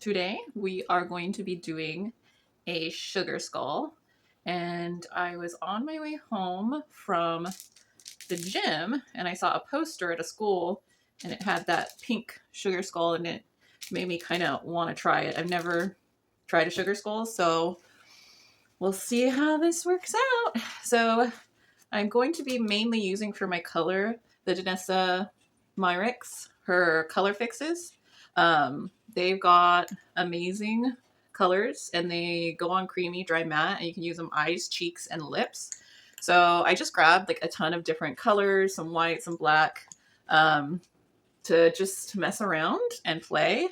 Today we are going to be doing a sugar skull, and I was on my way home from the gym and I saw a poster at a school and it had that pink sugar skull and it made me kind of want to try it. I've never tried a sugar skull, so we'll see how this works out. So I'm going to be mainly using for my color the Danessa Myricks, her color fixes. They've got amazing colors and they go on creamy, dry matte, and you can use them eyes, cheeks, and lips. So I just grabbed like a ton of different colors, some white, some black, to just mess around and play.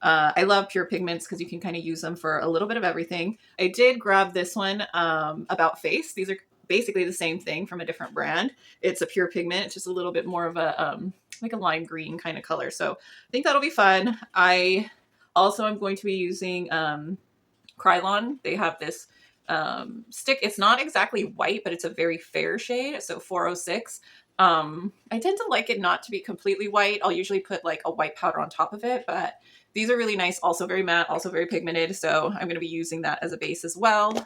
I love pure pigments because you can kind of use them for a little bit of everything. I did grab this one, About Face. These are basically the same thing from a different brand. It's a pure pigment. It's just a little bit more of a like a lime green kind of color. So I think that'll be fun. I also am going to be using Kryolan. They have this stick. It's not exactly white, but it's a very fair shade. So 406. I tend to like it not to be completely white. I'll usually put like a white powder on top of it, but these are really nice. Also very matte, also very pigmented. So I'm going to be using that as a base as well.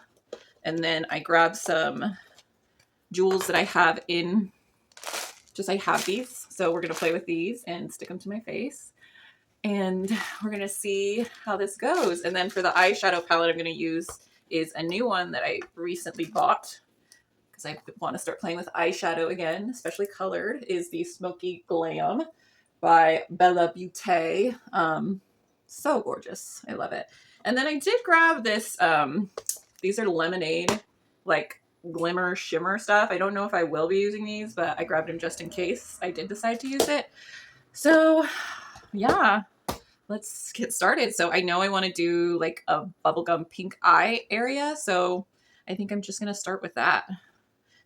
And then I grabbed some jewels that I have in, I have these. So we're going to play with these and stick them to my face. And we're going to see how this goes. And then for the eyeshadow palette I'm going to use is a new one that I recently bought because I want to start playing with eyeshadow again, especially colored, is the Smokey Glam by Bella Beauté. So gorgeous. I love it. And then I did grab this, these are lemonade, like glimmer shimmer stuff. I don't know if I will be using these, but I grabbed them just in case I did decide to use it. So yeah, let's get started. So I know I want to do like a bubblegum pink eye area. So I think I'm just going to start with that.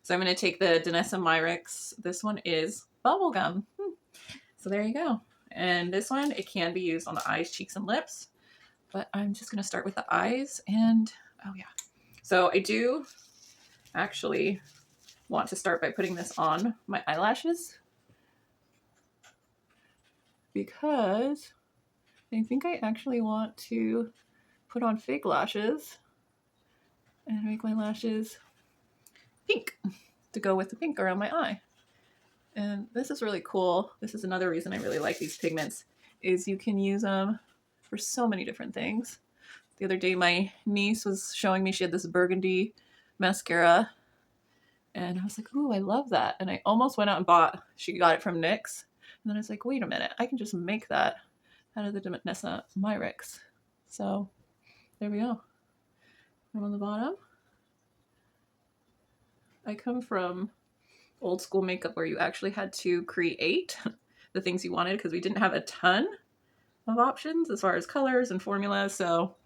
So I'm going to take the Danessa Myricks. This one is bubblegum. So there you go. And this one, it can be used on the eyes, cheeks, and lips. But I'm just going to start with the eyes. And oh yeah. So I do actually want to start by putting this on my eyelashes because I think I actually want to put on fake lashes and make my lashes pink to go with the pink around my eye. And this is really cool. This is another reason I really like these pigments, is you can use them for so many different things. The other day my niece was showing me she had this burgundy mascara and I was like, ooh, I love that. And I almost went out and bought, she got it from NYX. And then I was like, wait a minute, I can just make that out of the Danessa Myricks. So there we go. And on the bottom, I come from old school makeup where you actually had to create the things you wanted because we didn't have a ton of options as far as colors and formulas. So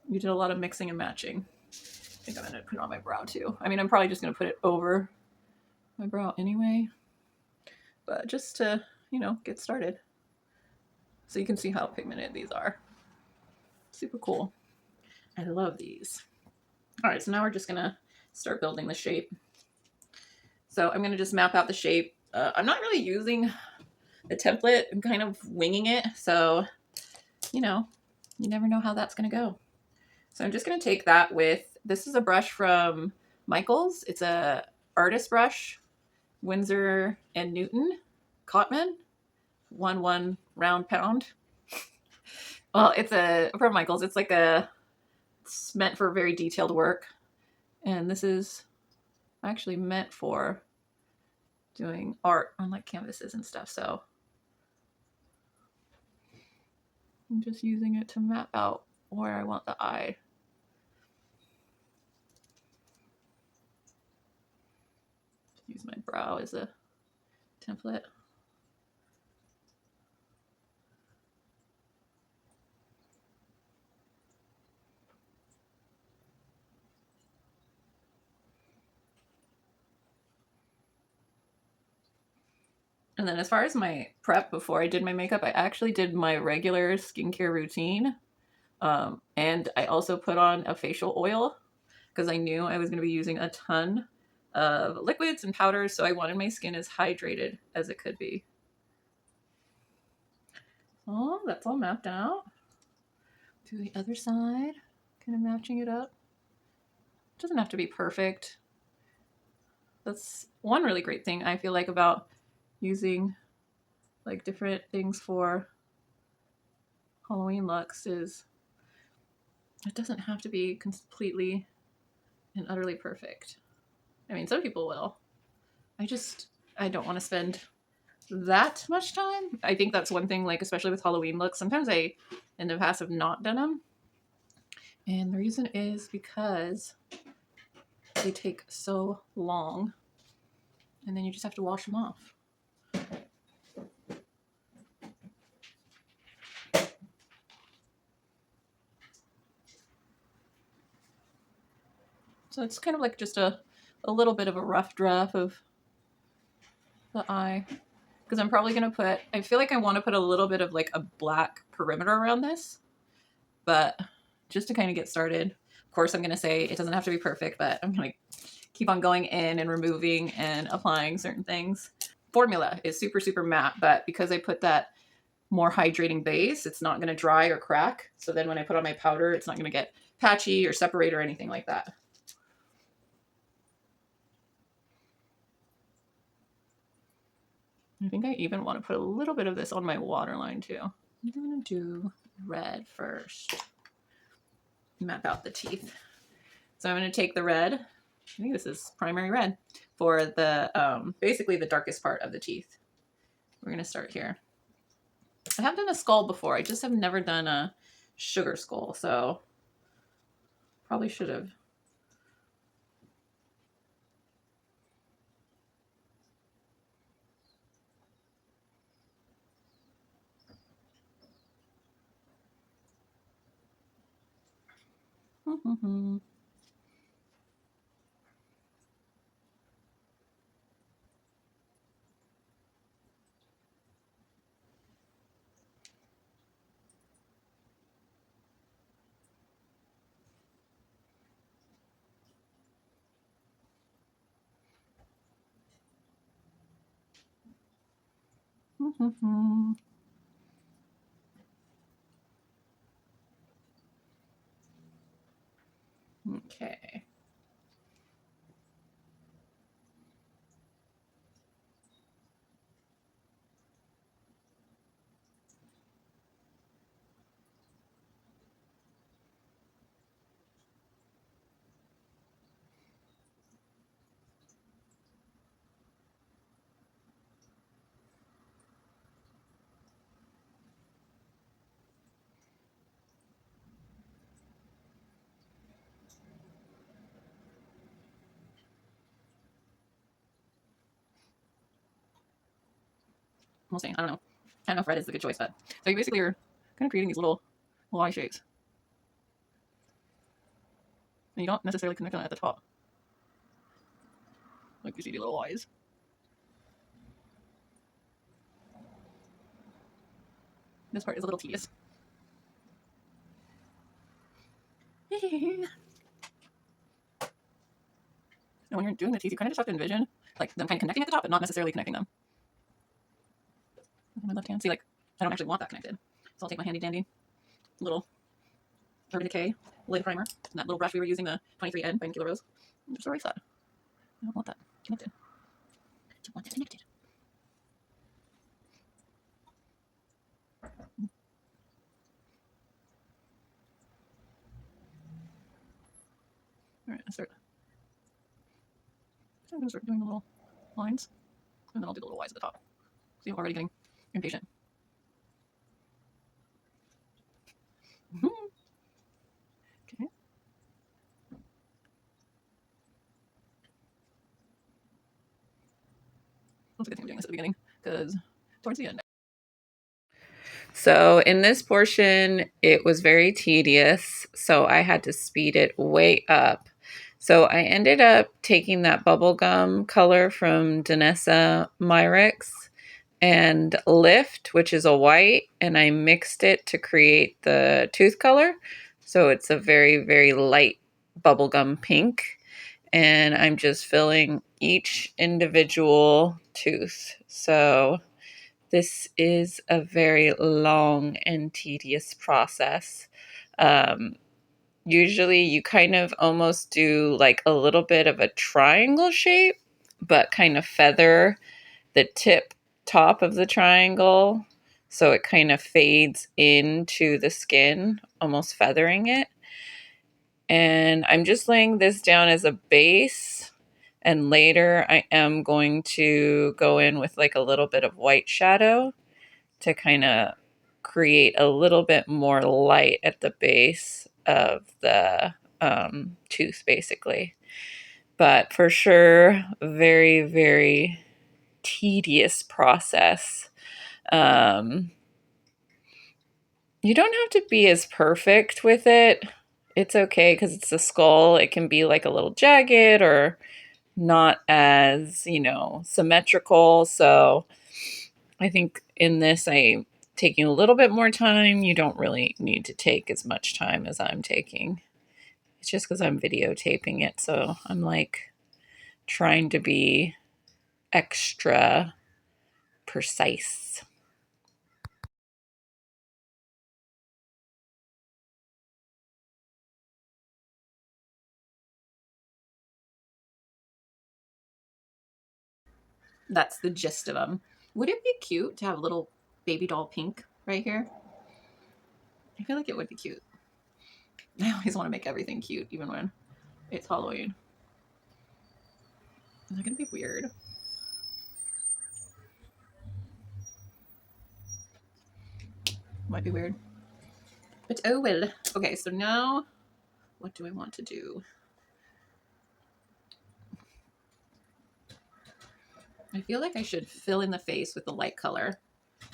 you did a lot of mixing and matching. I think I'm going to put it on my brow too. I mean, I'm probably just going to put it over my brow anyway, but just to, you know, get started. So you can see how pigmented these are. Super cool. I love these. All right, so now we're just going to start building the shape. So I'm going to just map out the shape. I'm not really using the template. I'm kind of winging it. So, you know, you never know how that's going to go. So I'm just going to take that with, this is a brush from Michaels. It's a artist brush, Winsor & Newton, Cotman, 1 round pound. Well, it's from Michaels. It's like it's meant for very detailed work. And this is actually meant for doing art on like canvases and stuff. So I'm just using it to map out where I want the eye. Use my brow as a template. And then as far as my prep before I did my makeup, I actually did my regular skincare routine. And I also put on a facial oil because I knew I was going to be using a ton of liquids and powders, so I wanted my skin as hydrated as it could be. Oh, that's all mapped out. Do the other side, kind of matching it up. Doesn't have to be perfect. That's one really great thing I feel like about using like different things for Halloween looks is it doesn't have to be completely and utterly perfect. I mean, some people will. I don't want to spend that much time. I think that's one thing, like, especially with Halloween looks, sometimes I, in the past, have not done them. And the reason is because they take so long. And then you just have to wash them off. So it's kind of like just a little bit of a rough draft of the eye. Because I'm probably going to put, I feel like I want to put a little bit of like a black perimeter around this. But just to kind of get started, of course, I'm going to say it doesn't have to be perfect, but I'm going to keep on going in and removing and applying certain things. Formula is super, super matte, but because I put that more hydrating base, it's not going to dry or crack. So then when I put on my powder, it's not going to get patchy or separate or anything like that. I think I even want to put a little bit of this on my waterline too. I'm going to do red first. Map out the teeth. So I'm going to take the red. I think this is primary red for the basically the darkest part of the teeth. We're going to start here. I have done a skull before. I just have never done a sugar skull, so probably should have. Okay. We'll see. I don't know. I don't know if red is the good choice, but so you basically are kind of creating these little eye shapes. And you don't necessarily connect them at the top. Like you see the little eyes. This part is a little tedious. And when you're doing the teeth, you kind of just have to envision like them kind of connecting at the top, but not necessarily connecting them. My left hand, see, like I don't actually want that connected, so I'll take my handy dandy little Urban Decay lid primer and that little brush we were using, the 23N by Nikki Rose, and just erase that. I don't want that connected. I don't want that connected. All right, I'm gonna start doing the little lines, and then I'll do the little Y's at the top. See, I'm already getting impatient. Okay. That's a good thing I'm doing this at the beginning, because towards the end. So in this portion, it was very tedious, so I had to speed it way up. So I ended up taking that bubblegum color from Danessa Myricks and Lift, which is a white, and I mixed it to create the tooth color. So it's a very, very light bubblegum pink. And I'm just filling each individual tooth. So this is a very long and tedious process. Usually you kind of almost do like a little bit of a triangle shape, but kind of feather the top of the triangle so it kind of fades into the skin, almost feathering it. And I'm just laying this down as a base, and later I am going to go in with like a little bit of white shadow to kind of create a little bit more light at the base of the tooth, basically. But for sure, very, very tedious process. You don't have to be as perfect with it. It's okay because it's a skull. It can be like a little jagged or not as, symmetrical. So I think in this, I'm taking a little bit more time. You don't really need to take as much time as I'm taking. It's just because I'm videotaping it. So I'm like trying to be extra precise. That's the gist of them. Would it be cute to have a little baby doll pink right here? I feel like it would be cute. I always want to make everything cute, even when it's Halloween. Is that going to be weird? Might be weird. But oh well. Okay, so now what do I want to do? I feel like I should fill in the face with the light color,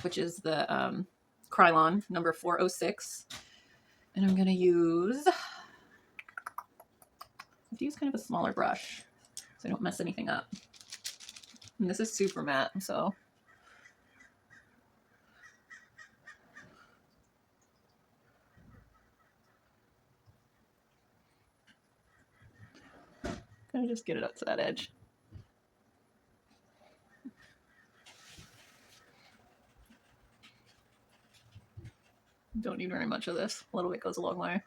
which is the Kryolan number 406. And I'm going to use kind of a smaller brush so I don't mess anything up. And this is super matte, so kind of just get it up to that edge. Don't need very much of this. A little bit goes a long way.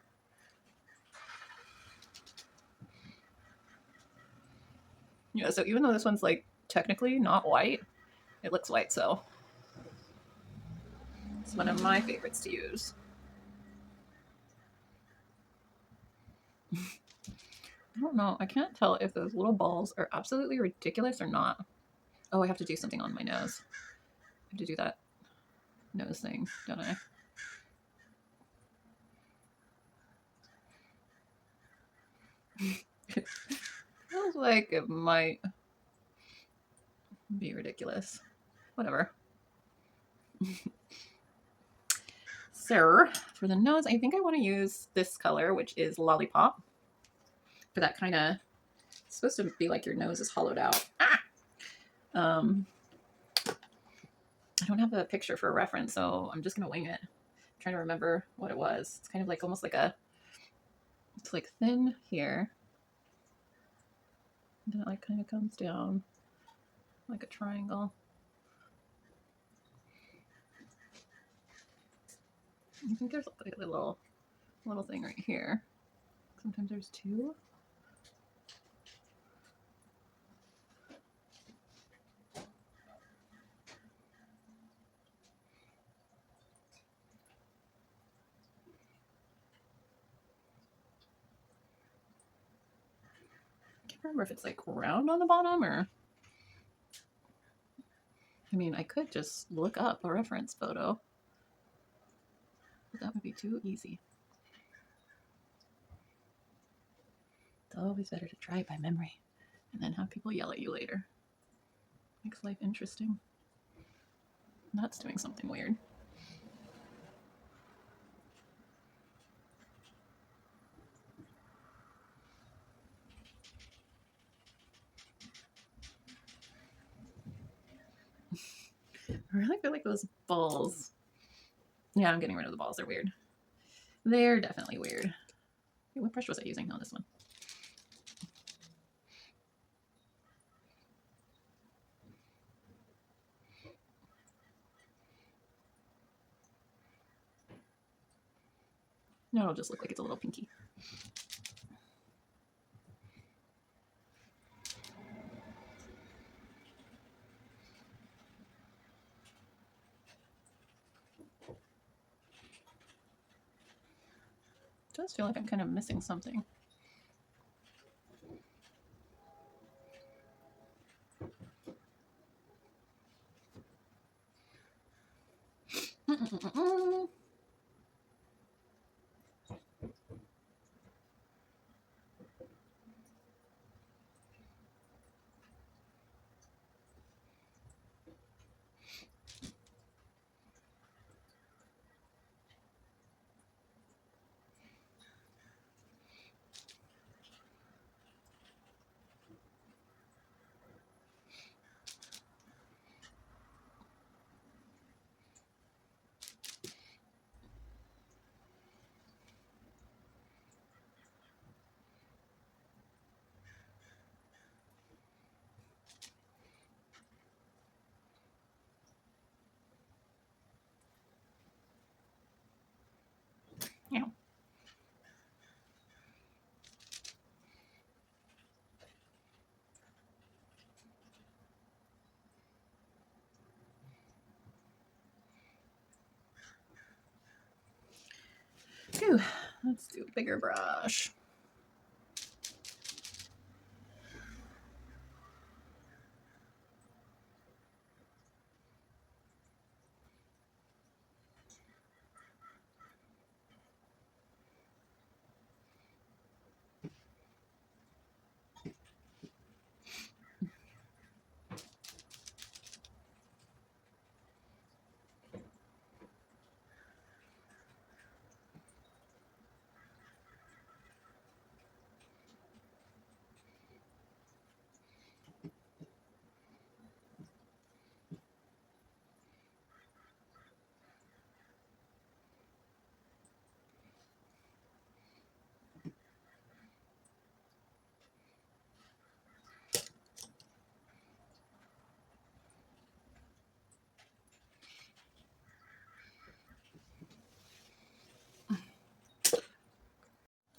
Yeah, so even though this one's like technically not white, it looks white, so it's one of my favorites to use. I don't know. I can't tell if those little balls are absolutely ridiculous or not. Oh, I have to do something on my nose. I have to do that nose thing, don't I? Feels like it might be ridiculous. Whatever. So, for the nose, I think I want to use this color, which is Lollipop. For that kind of, it's supposed to be like your nose is hollowed out. Ah! I don't have a picture for a reference, so I'm just going to wing it. I'm trying to remember what it was. It's kind of like almost like it's like thin here. And then it like kind of comes down like a triangle. I think there's like a little thing right here. Sometimes there's two. I can't remember if it's like round on the bottom or. I mean, I could just look up a reference photo, but that would be too easy. It's always better to try it by memory and then have people yell at you later. Makes life interesting. That's doing something weird. I really feel like those balls. Yeah, I'm getting rid of the balls. They're weird. They're definitely weird. Wait, what brush was I using? No, this one. Now it'll just look like it's a little pinky. It does feel like I'm kind of missing something. Yeah. Ooh, let's do a bigger brush.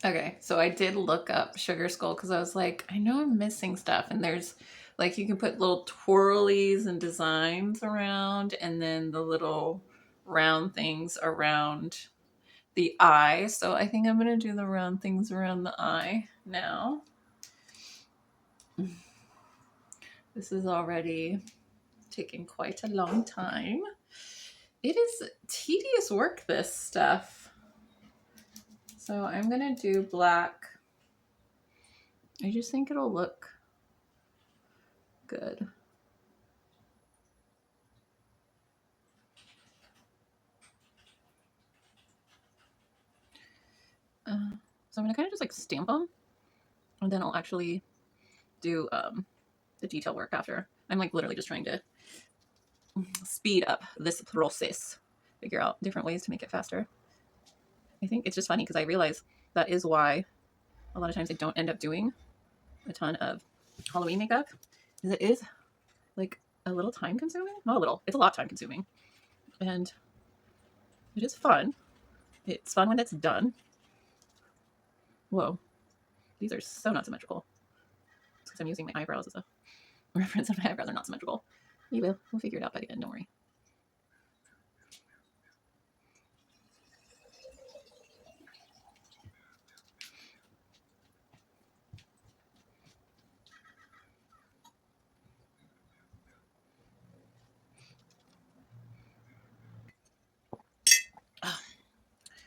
Okay, so I did look up Sugar Skull because I was like, I know I'm missing stuff. And there's like, you can put little twirlies and designs around, and then the little round things around the eye. So I think I'm going to do the round things around the eye now. This is already taking quite a long time. It is tedious work, this stuff. So I'm going to do black. I just think it'll look good. So I'm going to kind of just like stamp them, and then I'll actually do the detail work after. I'm like literally just trying to speed up this process, figure out different ways to make it faster. I think it's just funny because I realize that is why a lot of times I don't end up doing a ton of Halloween makeup, because it is like a little time consuming. Not a little, it's a lot time consuming. And it is fun. It's fun when it's done. Whoa, these are so not symmetrical. It's because I'm using my eyebrows as a reference, and my eyebrows are not symmetrical. You will. We'll figure it out by the end, don't worry.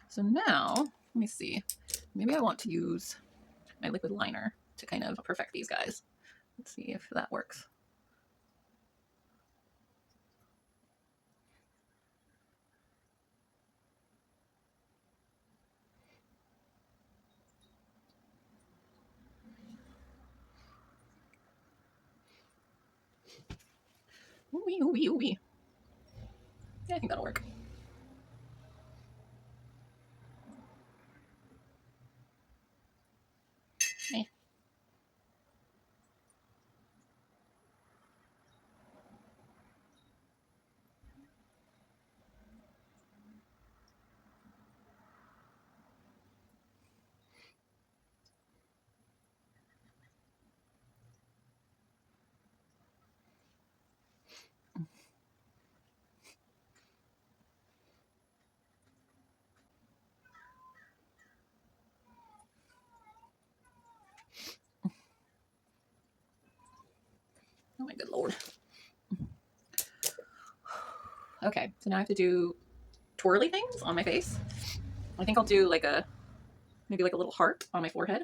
So now, let me see. Maybe I want to use my liquid liner to kind of perfect these guys. Let's see if that works. Ooh-wee, ooh-wee, ooh-wee. Yeah, I think that'll work. Hey. Okay, so now I have to do twirly things on my face. I think I'll do like maybe like a little heart on my forehead.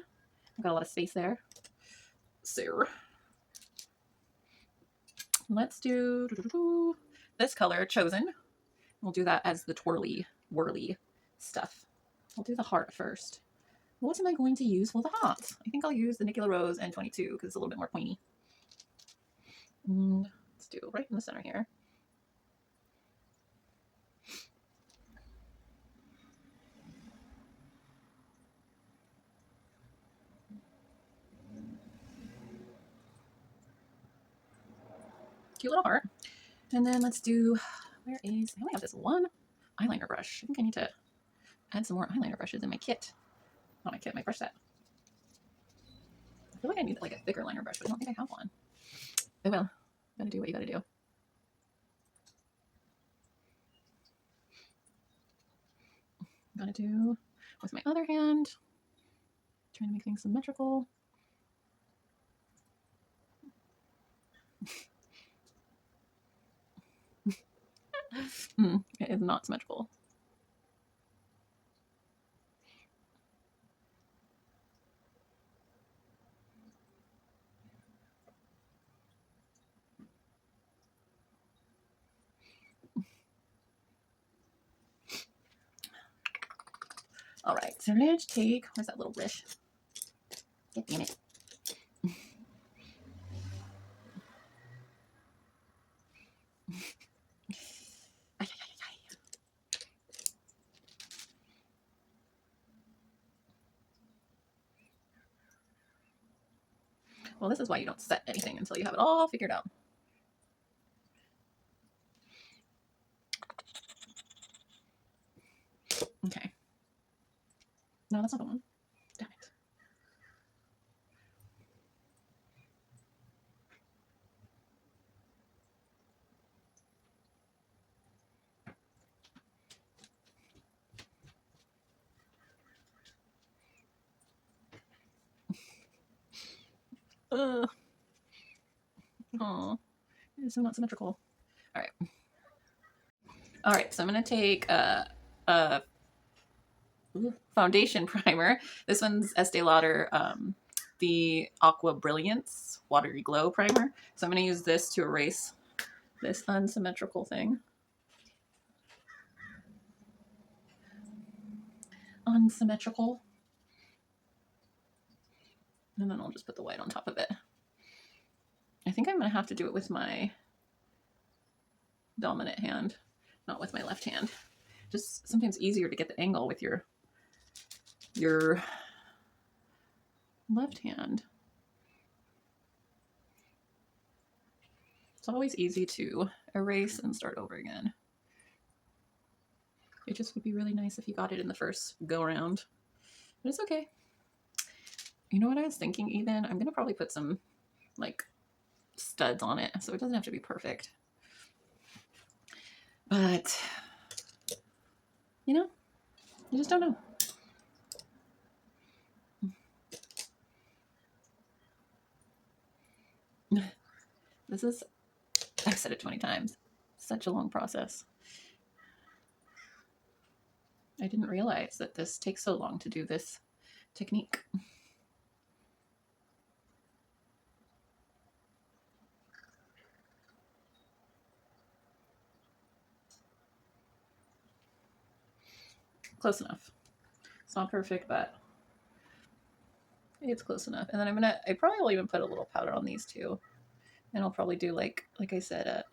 I've got a lot of space there. So let's do this color, Chosen. We'll do that as the twirly, whirly stuff. I'll do the heart first. What am I going to use for the heart? I think I'll use the Nikki Rose N22 because it's a little bit more pointy. Let's do right in the center here. Cute little heart. And then let's do, I only have this one eyeliner brush. I think I need to add some more eyeliner brushes in my kit. Not my kit, my brush set. I feel like I need like a thicker liner brush, but I don't think I have one. Oh well, gotta do what you gotta do. Gotta do with my other hand. Trying to make things symmetrical. It is not symmetrical. All right, so let's take, where's that little brush? God damn it. Well, this is why you don't set anything until you have it all figured out. Okay. No, that's not the one. Damn it. Oh, it's so not symmetrical. All right. All right, so I'm going to take a foundation primer. This one's Estee Lauder, the Aqua Brilliance Watery Glow Primer. So I'm going to use this to erase this unsymmetrical thing. Unsymmetrical. And then I'll just put the white on top of it. I think I'm going to have to do it with my dominant hand, not with my left hand. Just sometimes easier to get the angle with your left hand. It's always easy to erase and start over again. It just would be really nice if you got it in the first go around, but it's okay. You know what I was thinking, Ethan? I'm gonna probably put some like studs on it so it doesn't have to be perfect. But you know, you just don't know. This is, I've said it 20 times, such a long process. I didn't realize that this takes so long to do this technique. Close enough. It's not perfect, but it's close enough. And then I probably will even put a little powder on these too. And I'll probably do like I said,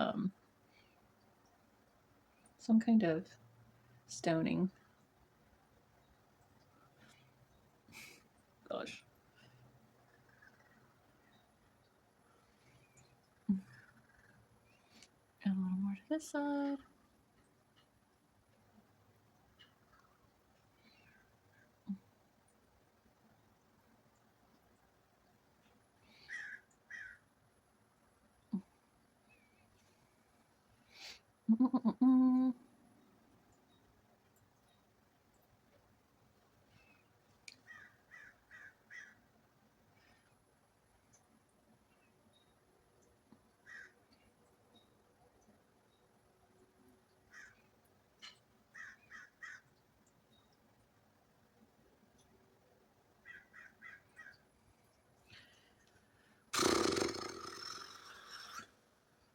some kind of stoning. Gosh. And a little more to this side.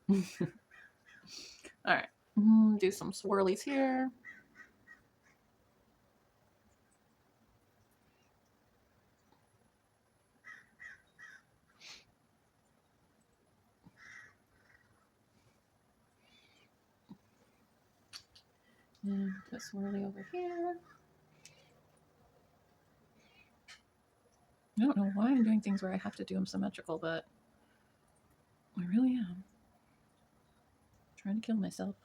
All right, do some swirlies here. And a swirly over here. I don't know why I'm doing things where I have to do them symmetrical, but I really am. Trying to kill myself.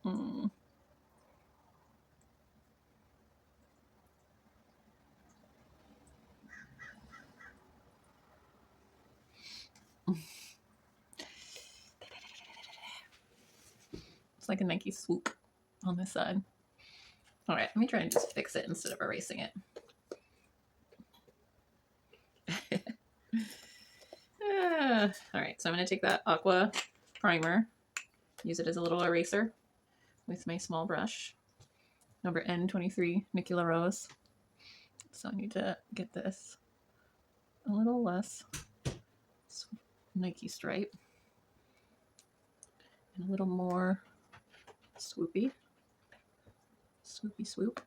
Mm. It's like a Nike swoop on this side. All right, let me try and just fix it instead of erasing it. All right, so I'm going to take that Aqua primer, use it as a little eraser with my small brush, number N23, Nikki Rose. So I need to get this a little less Nike stripe and a little more swoopy, swoopy swoop.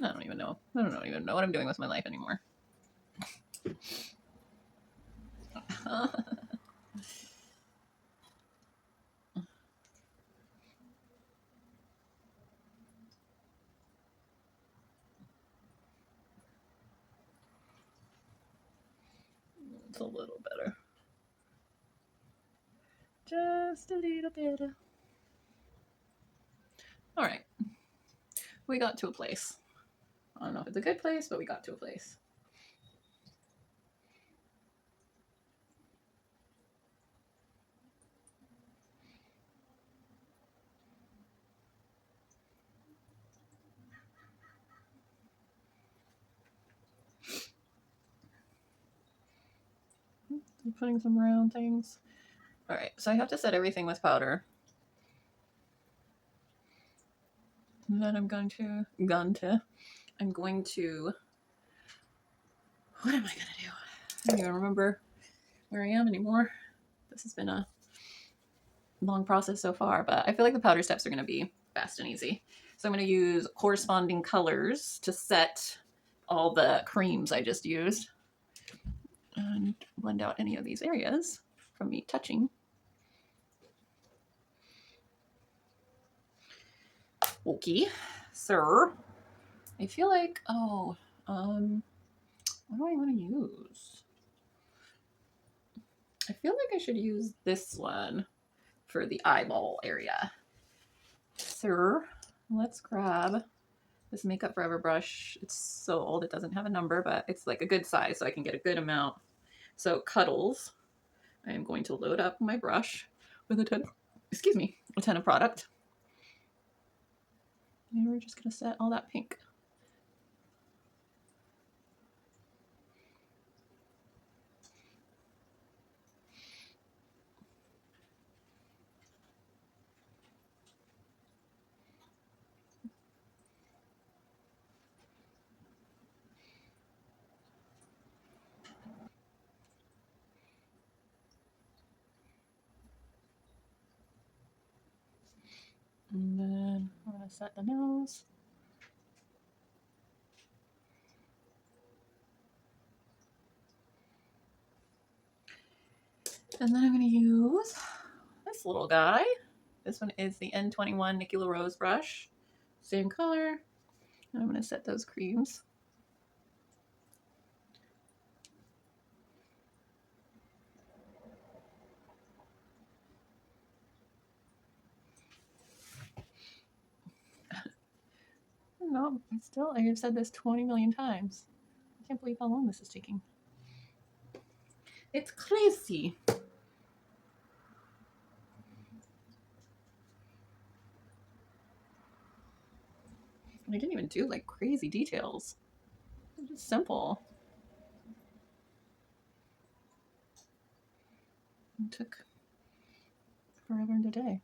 I don't even know. I don't even know what I'm doing with my life anymore. It's a little better. Just a little better. All right. We got to a place. I don't know if it's a good place, but we got to a place. I'm putting some round things. All right, so I have to set everything with powder. And then I'm going to, what am I gonna do? I don't even remember where I am anymore. This has been a long process so far, but I feel like the powder steps are gonna be fast and easy. So I'm gonna use corresponding colors to set all the creams I just used and blend out any of these areas from me touching. Okay, sir. I feel like, what do I want to use? I feel like I should use this one for the eyeball area. Sir, let's grab this Makeup Forever brush. It's so old, it doesn't have a number, but it's like a good size, so I can get a good amount. So Cuddles, I am going to load up my brush with a ton of product. And we're just gonna set all that pink. gonna set the nose. And then I'm gonna use this little guy. This one is the N21 Nikki Rose brush. Same color. And I'm gonna set those creams. No, still, I have said this 20 million times. I can't believe how long this is taking. It's crazy. I didn't even do like crazy details. It was just simple. It took forever and a day.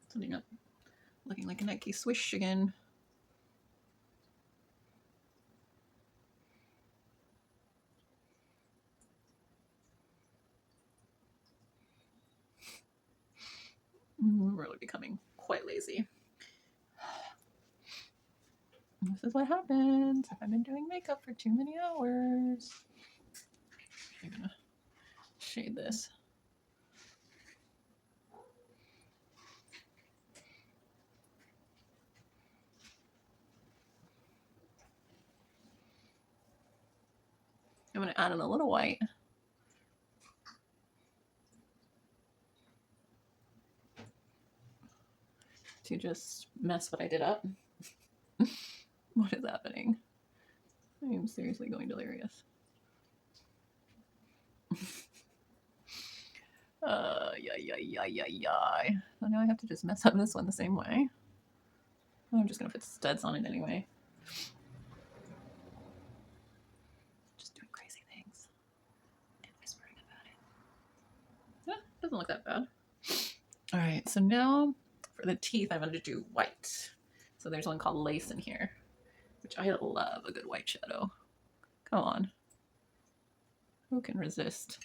Setting up, looking like a Nikki swish again. I'm really becoming quite lazy. This is what happens if I've been doing makeup for too many hours. I'm gonna shade this. I'm gonna add in a little white. To just mess what I did up. What is happening? I am seriously going delirious. Yeah. So now I have to just mess up this one the same way. I'm just gonna put studs on it anyway. Just doing crazy things and whispering about it. Yeah, doesn't look that bad. All right, so now for the teeth, I'm gonna do white. So there's one called Lace in here, which I love a good white shadow. Come on. Who can resist?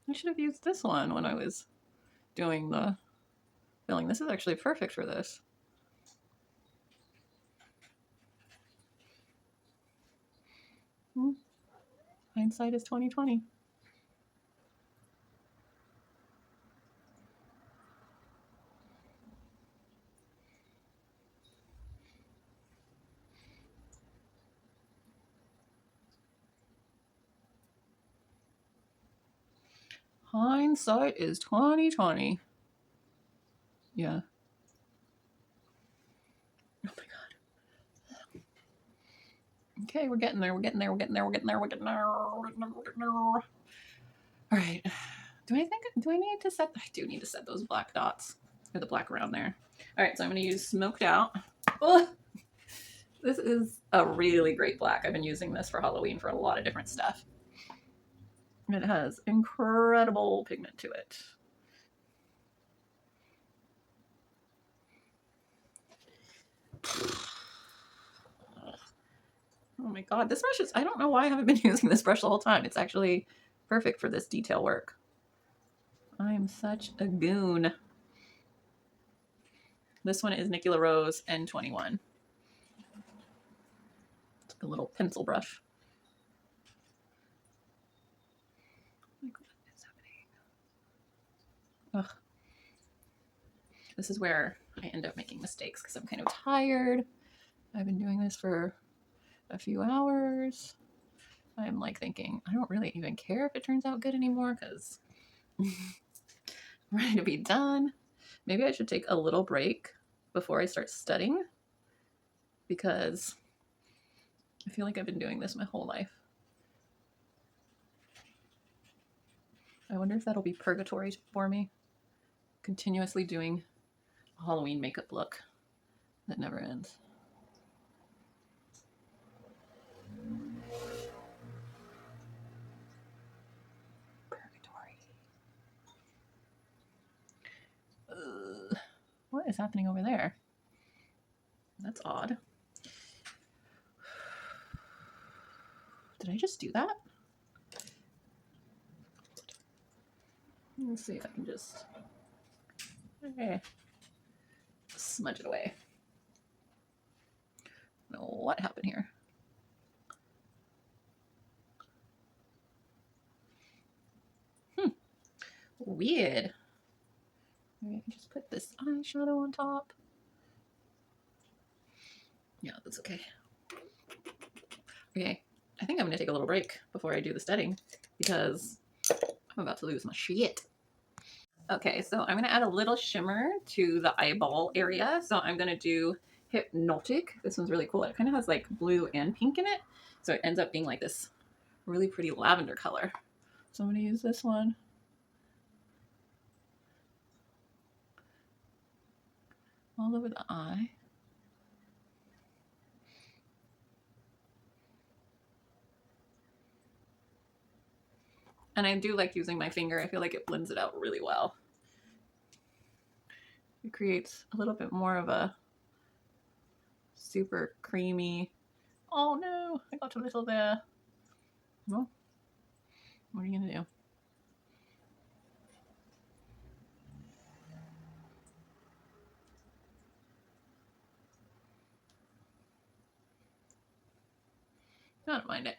I should have used this one when I was doing the filling. This is actually perfect for this. Hindsight is 2020. Hindsight is 2020. Yeah. Oh my god. Okay, we're getting there. All right. Do I need to set? I do need to set those black dots or the black around there. All right, so I'm going to use Smoked Out. Oh, this is a really great black. I've been using this for Halloween for a lot of different stuff. It has incredible pigment to it. Oh my god, this brush is, I don't know why I haven't been using this brush the whole time. It's actually perfect for this detail work. I am such a goon. This one is Nikki Rose N21. It's like a little pencil brush. Like, what is happening? Ugh. This is where I end up making mistakes because I'm kind of tired. I've been doing this for a few hours. I'm like thinking, I don't really even care if it turns out good anymore because I'm ready to be done. Maybe I should take a little break before I start studying because I feel like I've been doing this my whole life. I wonder if that'll be purgatory for me. Continuously doing a Halloween makeup look that never ends. What is happening over there? That's odd. Did I just do that? Let's see if I can just smudge it away. I don't know what happened here. Weird. Maybe I can just put this eyeshadow on top. Yeah, that's okay. Okay, I think I'm gonna take a little break before I do the studying because I'm about to lose my shit. Okay, so I'm gonna add a little shimmer to the eyeball area. So I'm gonna do Hypnotic. This one's really cool. It kind of has like blue and pink in it. So it ends up being like this really pretty lavender color. So I'm gonna use this one. All over the eye. And I do like using my finger. I feel like it blends it out really well. It creates a little bit more of a super creamy. Oh no, I got a little there. Well, what are you gonna do? I don't mind it.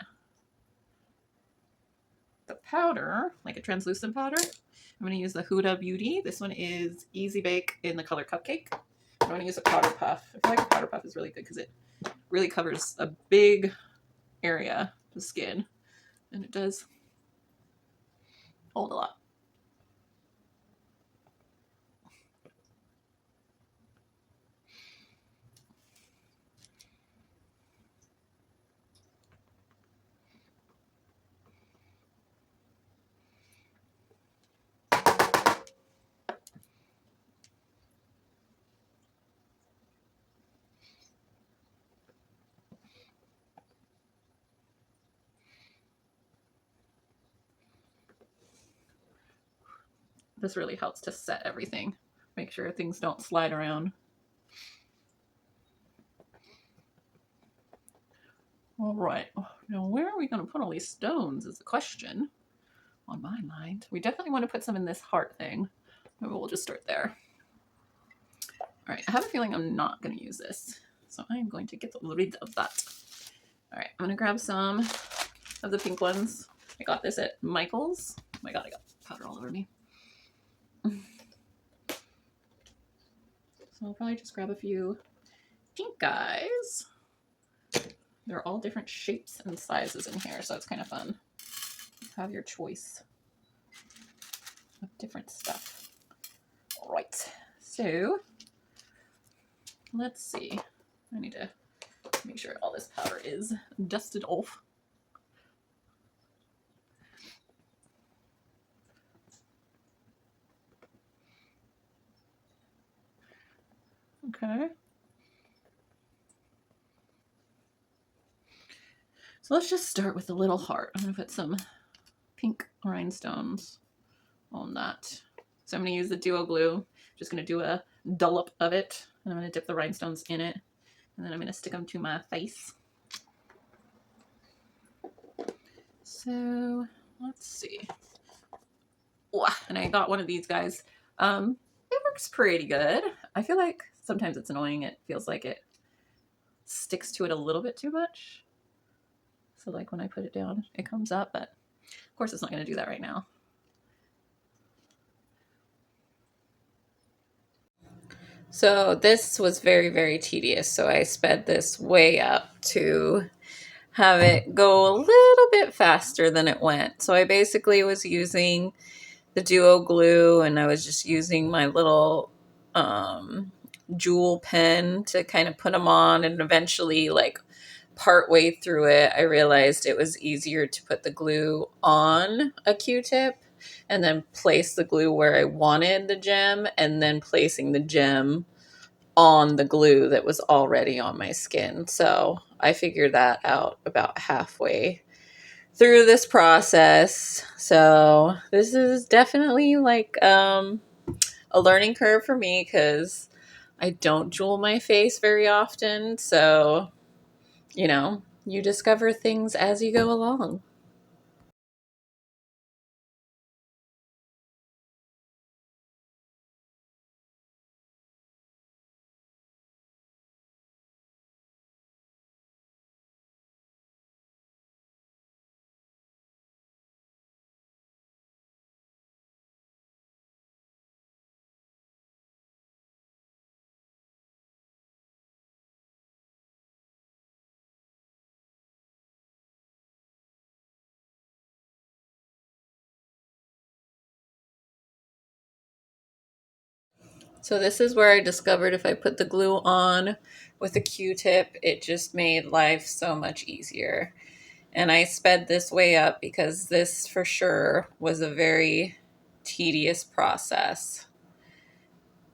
The powder, like a translucent powder, I'm going to use the Huda Beauty. This one is Easy Bake in the color Cupcake. I'm going to use a powder puff. I feel like a powder puff is really good because it really covers a big area of the skin, and it does hold a lot. This really helps to set everything. Make sure things don't slide around. All right, now where are we going to put all these stones is the question on my mind. We definitely want to put some in this heart thing. Maybe we'll just start there. All right, I have a feeling I'm not going to use this, so I am going to get rid of that. All right, I'm going to grab some of the pink ones. I got this at Michael's. Oh my god, I got powder all over me. So I'll probably just grab a few pink guys. They're all different shapes and sizes in here, so it's kind of fun. Have your choice of different stuff. All right, so let's see. I need to make sure all this powder is dusted off. Okay. So let's just start with the little heart. I'm going to put some pink rhinestones on that. So I'm going to use the duo glue. Just going to do a dollop of it, and I'm going to dip the rhinestones in it, and then I'm going to stick them to my face. So let's see. Oh, and I got one of these guys. It works pretty good. I feel like sometimes it's annoying. It feels like it sticks to it a little bit too much. So like when I put it down, it comes up, but of course it's not going to do that right now. So this was very, very tedious. So I sped this way up to have it go a little bit faster than it went. So I basically was using the duo glue, and I was just using my little jewel pen to kind of put them on, and eventually like part way through it I realized it was easier to put the glue on a Q-tip and then place the glue where I wanted the gem, and then placing the gem on the glue that was already on my skin. So I figured that out about halfway through this process. So this is definitely like a learning curve for me, because I don't jewel my face very often, so, you know, you discover things as you go along. So this is where I discovered if I put the glue on with a Q-tip, it just made life so much easier. And I sped this way up because this for sure was a very tedious process.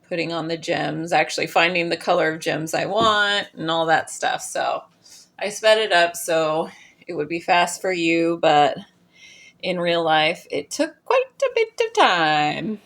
Putting on the gems, actually finding the color of gems I want and all that stuff. So I sped it up so it would be fast for you, but in real life, it took quite a bit of time.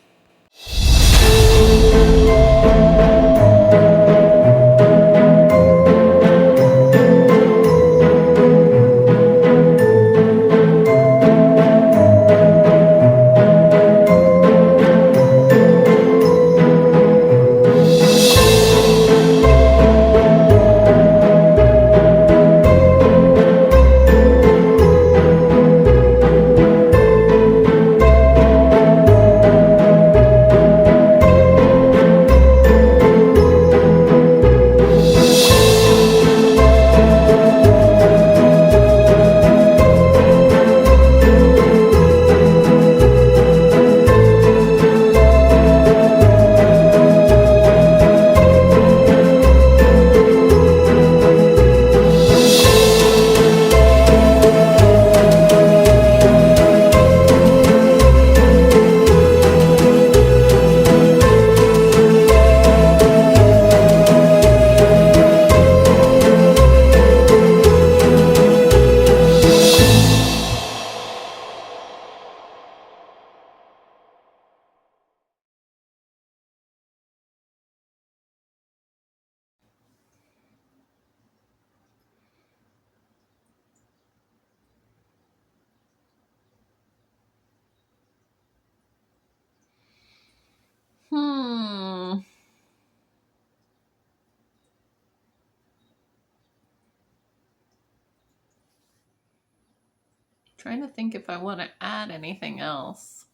Trying to think if I want to add anything else.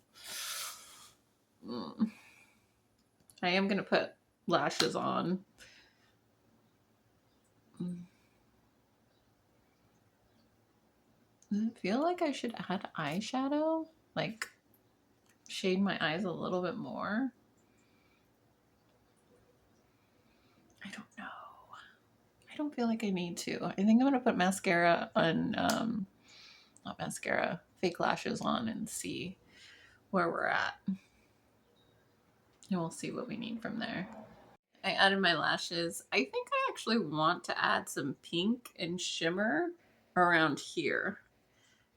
I am going to put lashes on. Does it feel like I should add eyeshadow? Like, shade my eyes a little bit more? I don't know. I don't feel like I need to. I think I'm going to put mascara on, not mascara, fake lashes on and see where we're at. And we'll see what we need from there. I added my lashes. I think I actually want to add some pink and shimmer around here.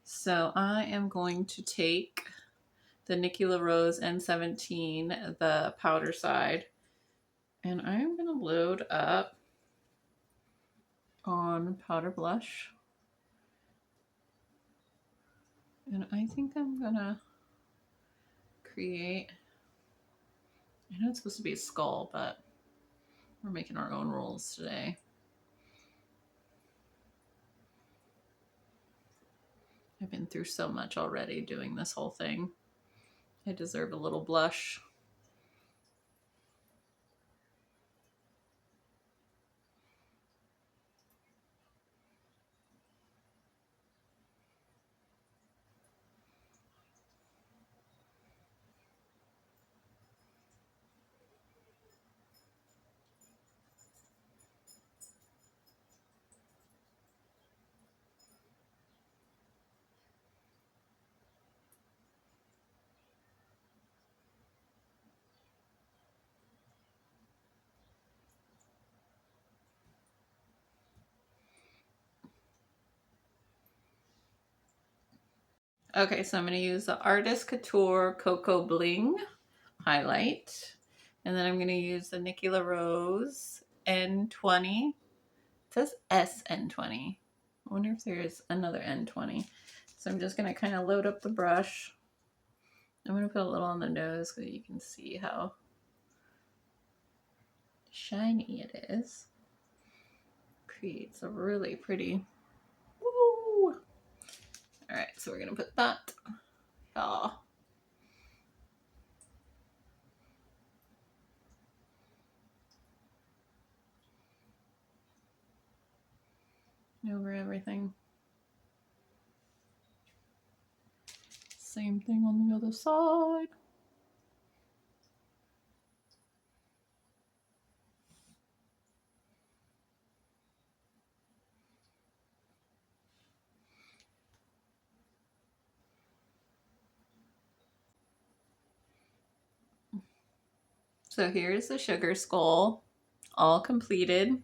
So I am going to take the Nikki LaRose N17, the powder side, and I'm going to load up on powder blush. And I think I'm going to create, I know it's supposed to be a skull, but we're making our own rules today. I've been through so much already doing this whole thing. I deserve a little blush. Okay, so I'm going to use the Artist Couture Coco Bling highlight. And then I'm going to use the Nikki LaRose N20. It says SN20. I wonder if there's another N20. So I'm just going to kind of load up the brush. I'm going to put a little on the nose so you can see how shiny it is. Creates a really pretty, woo! All right, so we're going to put that. Oh. Over everything. Same thing on the other side. So here's the sugar skull, all completed.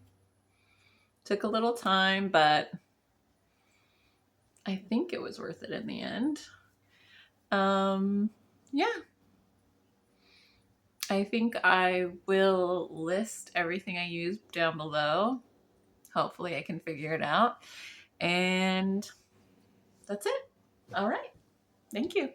Took a little time, but I think it was worth it in the end. Yeah. I think I will list everything I used down below. Hopefully I can figure it out. And that's it. All right. Thank you.